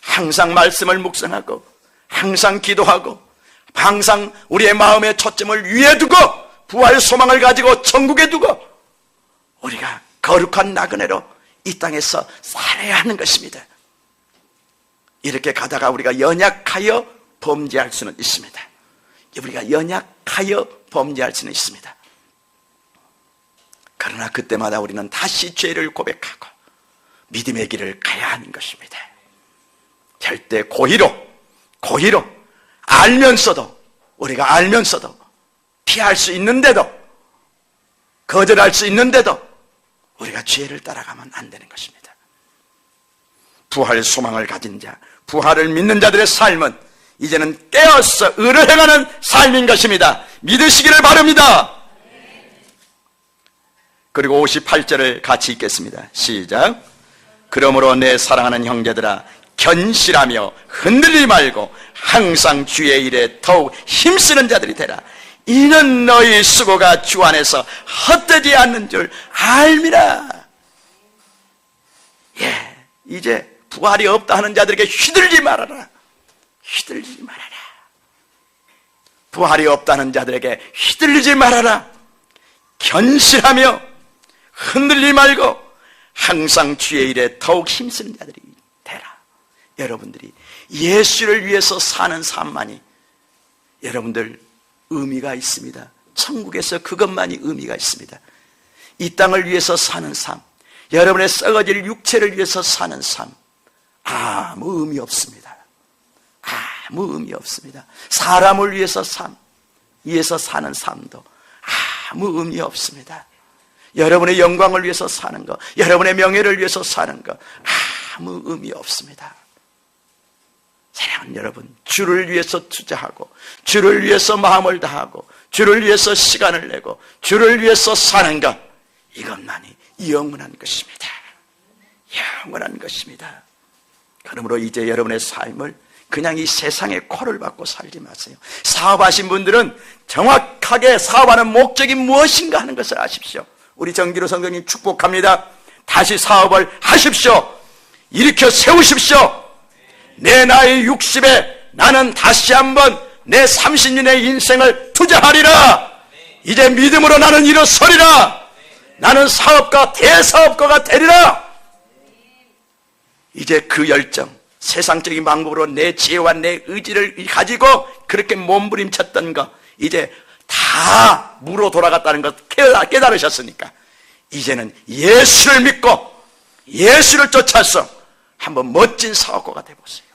항상 말씀을 묵상하고 항상 기도하고 항상 우리의 마음의 초점을 위에 두고 부활 소망을 가지고 천국에 두고 우리가 거룩한 나그네로 이 땅에서 살아야 하는 것입니다. 이렇게 가다가 우리가 연약하여 범죄할 수는 있습니다. 우리가 연약하여 범죄할 수는 있습니다. 그러나 그때마다 우리는 다시 죄를 고백하고 믿음의 길을 가야 하는 것입니다. 절대 고의로 알면서도, 우리가 알면서도 피할 수 있는데도, 거절할 수 있는데도 우리가 죄를 따라가면 안 되는 것입니다. 부활 소망을 가진 자, 부활을 믿는 자들의 삶은 이제는 깨어서 의를 행하는 삶인 것입니다. 믿으시기를 바랍니다. 그리고 58절을 같이 읽겠습니다. 시작. 그러므로 내 사랑하는 형제들아, 견실하며 흔들리지 말고 항상 주의 일에 더욱 힘쓰는 자들이 되라. 이는 너희 수고가 주 안에서 헛되지 않는 줄 알미라. 이제 부활이 없다 하는 자들에게 휘둘리지 말아라. 휘둘리지 말아라. 부활이 없다는 자들에게 휘둘리지 말아라. 견실하며 흔들리지 말고 항상 주의 일에 더욱 힘쓰는 자들이 되라. 여러분들이 예수를 위해서 사는 삶만이 여러분들 의미가 있습니다. 천국에서 그것만이 의미가 있습니다. 이 땅을 위해서 사는 삶, 여러분의 썩어질 육체를 위해서 사는 삶, 아무 의미 없습니다. 아무 의미 없습니다. 사람을 위해서 사는 삶도 아무 의미 없습니다. 여러분의 영광을 위해서 사는 것, 여러분의 명예를 위해서 사는 것 아무 의미 없습니다. 사랑하는 여러분, 주를 위해서 투자하고 주를 위해서 마음을 다하고 주를 위해서 시간을 내고 주를 위해서 사는 것, 이것만이 영원한 것입니다. 영원한 것입니다. 그러므로 이제 여러분의 삶을 그냥 이 세상에 코를 박고 살지 마세요. 사업하신 분들은 정확하게 사업하는 목적이 무엇인가 하는 것을 아십시오. 우리 정기로 성도님 축복합니다. 다시 사업을 하십시오. 일으켜 세우십시오. 내 나이 60에 나는 다시 한번 내 30년의 인생을 투자하리라. 이제 믿음으로 나는 일어서리라. 나는 사업가, 대사업가가 되리라. 이제 그 열정, 세상적인 방법으로 내 지혜와 내 의지를 가지고 그렇게 몸부림쳤던 거 이제 다 무로 돌아갔다는 것 깨달으셨으니까 이제는 예수를 믿고 예수를 쫓아서 한번 멋진 사업가가 되어보세요.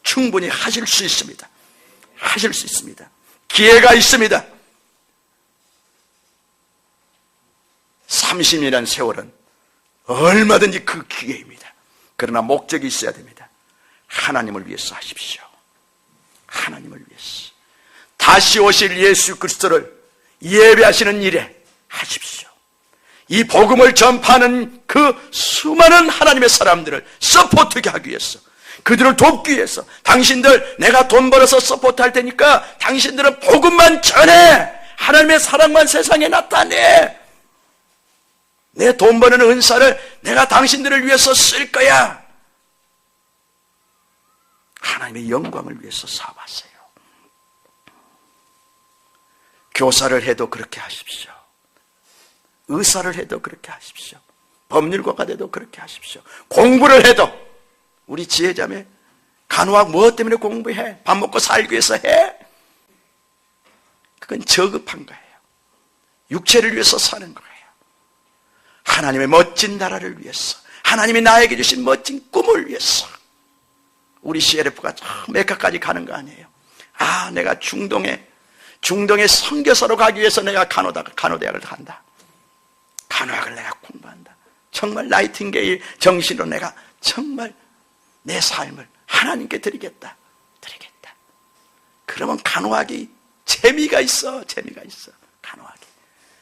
충분히 하실 수 있습니다. 하실 수 있습니다. 기회가 있습니다. 30년이라는 세월은 얼마든지 그 기회입니다. 그러나 목적이 있어야 됩니다. 하나님을 위해서 하십시오. 하나님을 위해서. 다시 오실 예수 그리스도를 예배하시는 일에 하십시오. 이 복음을 전파하는 그 수많은 하나님의 사람들을 서포트하게 하기 위해서, 그들을 돕기 위해서, 당신들 내가 돈 벌어서 서포트할 테니까 당신들은 복음만 전해, 하나님의 사랑만 세상에 나타내, 내 돈 버는 은사를 내가 당신들을 위해서 쓸 거야. 하나님의 영광을 위해서 사업하세요. 교사를 해도 그렇게 하십시오. 의사를 해도 그렇게 하십시오. 법률가가 돼도 그렇게 하십시오. 공부를 해도 우리 지혜자매 간호학 무엇 때문에 공부해? 밥 먹고 살기 위해서 해? 그건 저급한 거예요. 육체를 위해서 사는 거예요. 하나님의 멋진 나라를 위해서, 하나님이 나에게 주신 멋진 꿈을 위해서. 우리 CLF가 메카까지 가는 거 아니에요. 내가 중동에 선교사로 가기 위해서 내가 간호대학을 간다. 간호학을 내가 공부한다. 정말 나이팅게일 정신으로 내가 정말 내 삶을 하나님께 드리겠다. 그러면 간호학이 재미가 있어. 간호학이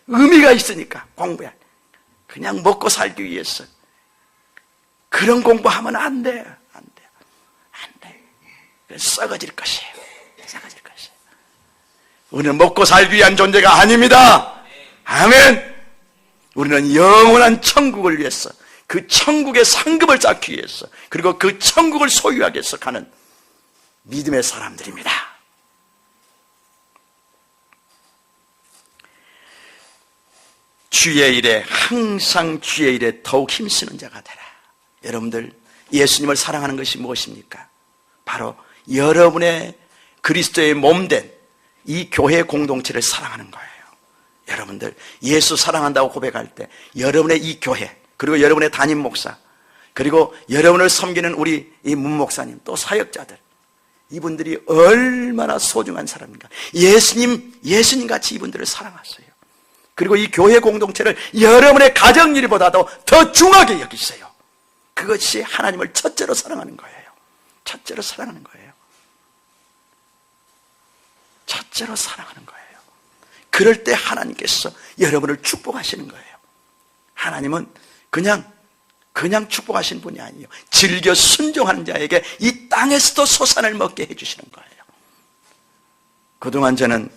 의미가 있으니까 공부해. 그냥 먹고 살기 위해서 그런 공부하면 안 돼. 썩어질 것이에요. 우리는 먹고 살기 위한 존재가 아닙니다. 아멘. 우리는 영원한 천국을 위해서, 그 천국의 상급을 쌓기 위해서, 그리고 그 천국을 소유하기 위해서 가는 믿음의 사람들입니다. 주의 일에, 항상 주의 일에 더욱 힘쓰는 자가 되라. 여러분들, 예수님을 사랑하는 것이 무엇입니까? 바로 여러분의 그리스도의 몸된 이 교회 공동체를 사랑하는 거예요. 여러분들, 예수 사랑한다고 고백할 때 여러분의 이 교회, 그리고 여러분의 담임 목사, 그리고 여러분을 섬기는 우리 이 문목사님, 또 사역자들, 이분들이 얼마나 소중한 사람인가. 예수님 같이 이분들을 사랑하세요. 그리고 이 교회 공동체를 여러분의 가정일보다도 더 중하게 여기세요. 그것이 하나님을 첫째로 사랑하는 거예요. 첫째로 사랑하는 거예요. 그럴 때 하나님께서 여러분을 축복하시는 거예요. 하나님은 그냥 축복하시는 분이 아니에요. 즐겨 순종하는 자에게 이 땅에서도 소산을 먹게 해주시는 거예요. 그동안 저는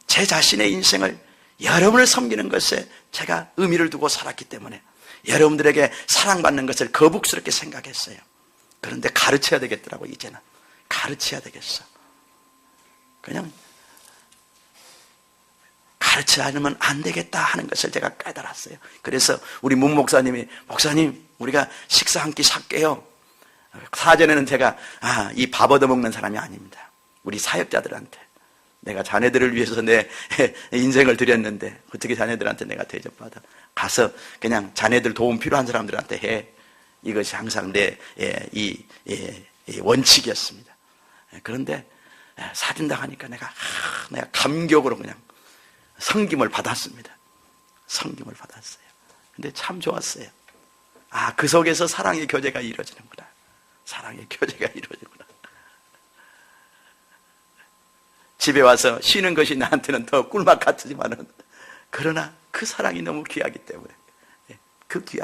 제 자신의 인생을 여러분을 섬기는 것에 제가 의미를 두고 살았기 때문에 여러분들에게 사랑받는 것을 거북스럽게 생각했어요. 그런데 가르쳐야 되겠더라고요. 이제는 가르쳐야 되겠어. 그냥 가르치지 않으면 안 되겠다 하는 것을 제가 깨달았어요. 그래서 우리 문 목사님이, 목사님, 우리가 식사 한 끼 살게요. 사전에는 제가 이 밥 얻어먹는 사람이 아닙니다. 우리 사역자들한테 내가 자네들을 위해서 내 인생을 드렸는데 어떻게 자네들한테 내가 대접받아? 가서 그냥 자네들 도움 필요한 사람들한테 해. 이것이 항상 내 원칙이었습니다. 그런데 사준다 하니까 내가 감격으로 그냥 성김을 받았습니다. 성김을 받았어요. 근데 참 좋았어요. 그 속에서 사랑의 교제가 이루어지는구나. 사랑의 교제가 이루어지는구나. 집에 와서 쉬는 것이 나한테는 더 꿀맛 같지만은, 그러나 그 사랑이 너무 귀하기 때문에, 그렇게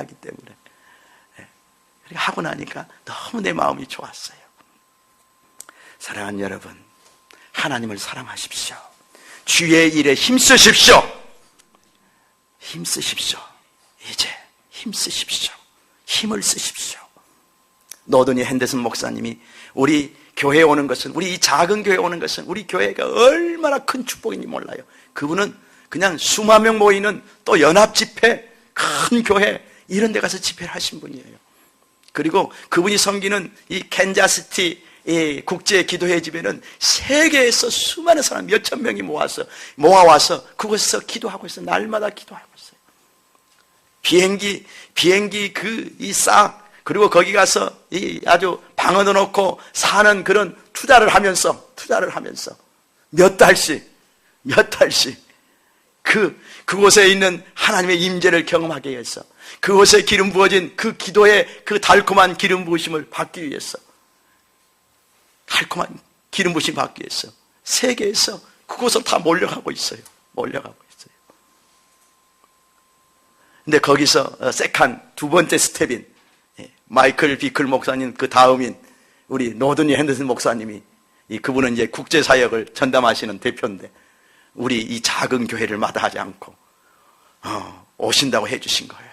하고 나니까 너무 내 마음이 좋았어요. 사랑하는 여러분, 하나님을 사랑하십시오. 주의 일에 힘쓰십시오. 이제 힘쓰십시오. 힘을 쓰십시오. 노드니 핸더슨 목사님이 우리 교회에 오는 것은, 우리 이 작은 교회에 오는 것은 우리 교회가 얼마나 큰 축복인지 몰라요. 그분은 그냥 수만 명 모이는 또 연합 집회, 큰 교회 이런 데 가서 집회를 하신 분이에요. 그리고 그분이 섬기는 이 캔자스티 이 국제 기도회 집에는 세계에서 수많은 사람 몇천 명이 모아와서 그곳에서 기도하고 있어요. 날마다 기도하고 있어요. 비행기 그리고 거기 가서 이 아주 방 얻어놓고 사는 그런 투자를 하면서 몇 달씩 그곳에 있는 하나님의 임재를 경험하게 위해서, 그곳에 기름 부어진 그 기도의 그 달콤한 기름 부으심을 받기 위해서, 달콤한 기름 부으심 받기 위해서 세계에서 그곳으로 다 몰려가고 있어요. 근데 거기서 세컨, 두 번째 스텝인 마이클 비클 목사님, 그 다음인 우리 노드니 핸더슨 목사님이, 그분은 이제 국제사역을 전담하시는 대표인데, 우리 이 작은 교회를 마다하지 않고 오신다고 해주신 거예요.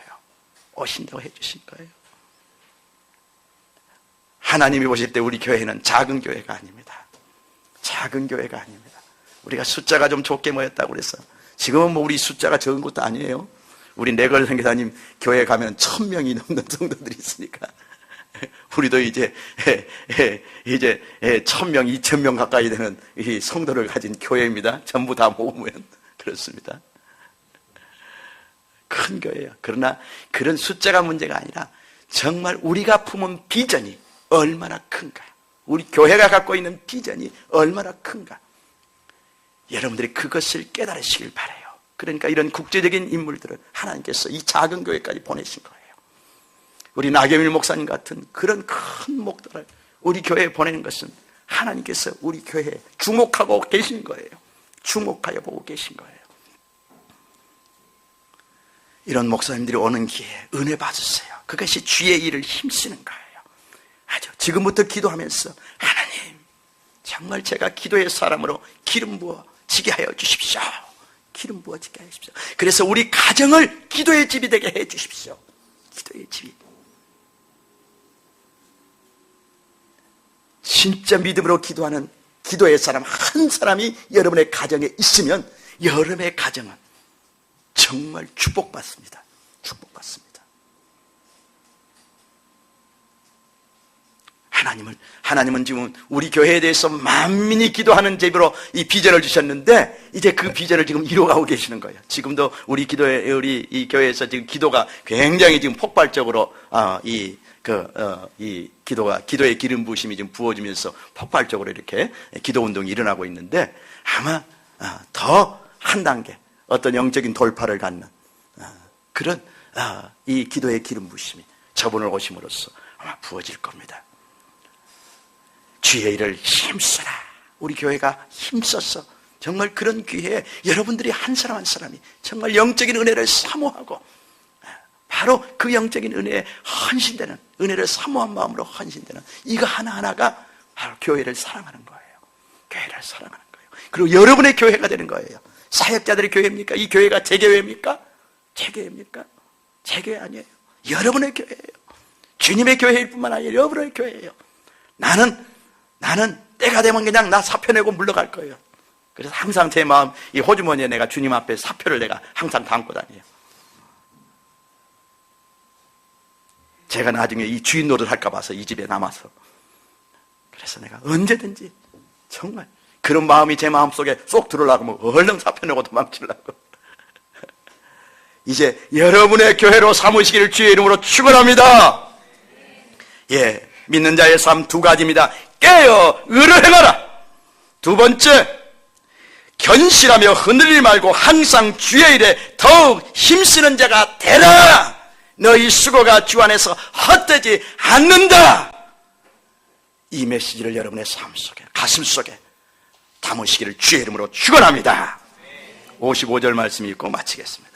하나님이 보실 때 우리 교회는 작은 교회가 아닙니다. 우리가 숫자가 좀 좋게 모였다고 그래서 지금은 뭐 우리 숫자가 적은 것도 아니에요. 우리 내걸 선교사님 교회 가면 1000명이 넘는 성도들이 있으니까 우리도 이제 1000명, 2000명 가까이 되는 이 성도를 가진 교회입니다. 전부 다 모으면 그렇습니다. 큰 교회예요. 그러나 그런 숫자가 문제가 아니라 정말 우리가 품은 비전이 얼마나 큰가, 우리 교회가 갖고 있는 비전이 얼마나 큰가, 여러분들이 그것을 깨달으시길 바라요. 그러니까 이런 국제적인 인물들을 하나님께서 이 작은 교회까지 보내신 거예요. 우리 나경일 목사님 같은 그런 큰 목도를 우리 교회에 보내는 것은 하나님께서 우리 교회에 주목하고 계신 거예요. 주목하여 보고 계신 거예요. 이런 목사님들이 오는 기회에 은혜 받으세요. 그것이 주의 일을 힘쓰는 거예요. 아주 지금부터 기도하면서 하나님, 정말 제가 기도의 사람으로 기름 부어 지게 하여 주십시오. 기름 부어 지게 하여 주십시오. 그래서 우리 가정을 기도의 집이 되게 해 주십시오. 기도의 집이. 진짜 믿음으로 기도하는 기도의 사람 한 사람이 여러분의 가정에 있으면 여러분의 가정은 정말 축복받습니다. 축복받습니다. 하나님은 지금 우리 교회에 대해서 만민이 기도하는 제비로 이 비전을 주셨는데 이제 그 비전을 지금 이루어가고 계시는 거예요. 지금도 우리 이 교회에서 지금 기도가 굉장히 지금 폭발적으로 기도의 기름 부으심이 지금 부어지면서 폭발적으로 이렇게 기도 운동이 일어나고 있는데 아마 더 한 단계 어떤 영적인 돌파를 갖는 그런 이 기도의 기름 부으심이 저분을 오심으로써 아마 부어질 겁니다. 주의 일을 힘써라. 우리 교회가 힘써서 정말 그런 기회에 여러분들이 한 사람 한 사람이 정말 영적인 은혜를 사모하고 바로 그 영적인 은혜에 헌신되는, 은혜를 사모한 마음으로 헌신되는 이거 하나하나가 바로 교회를 사랑하는 거예요. 교회를 사랑하는 거예요. 그리고 여러분의 교회가 되는 거예요. 사역자들의 교회입니까? 이 교회가 제 교회입니까? 제 교회입니까? 제 교회 아니에요. 여러분의 교회예요. 주님의 교회일 뿐만 아니라 여러분의 교회예요. 나는 때가 되면 그냥 나 사표 내고 물러갈 거예요. 그래서 항상 제 마음, 이 호주머니에 내가 주님 앞에 사표를 내가 항상 담고 다녀요. 제가 나중에 이 주인 노릇 할까 봐서 이 집에 남아서. 그래서 내가 언제든지 정말 그런 마음이 제 마음속에 쏙 들어오려고 하면 얼른 사표 내고 도망치려고. 이제 여러분의 교회로 삼으시기를 주의 이름으로 축원합니다. 예, 믿는 자의 삶 두 가지입니다. 깨어 의를 행하라. 두 번째, 견실하며 흔들리지 말고 항상 주의 일에 더욱 힘쓰는 자가 되라. 너희 수고가 주 안에서 헛되지 않는다. 이 메시지를 여러분의 삶 속에, 가슴 속에 담으시기를 주의 이름으로 축원합니다. 55절 말씀 읽고 마치겠습니다.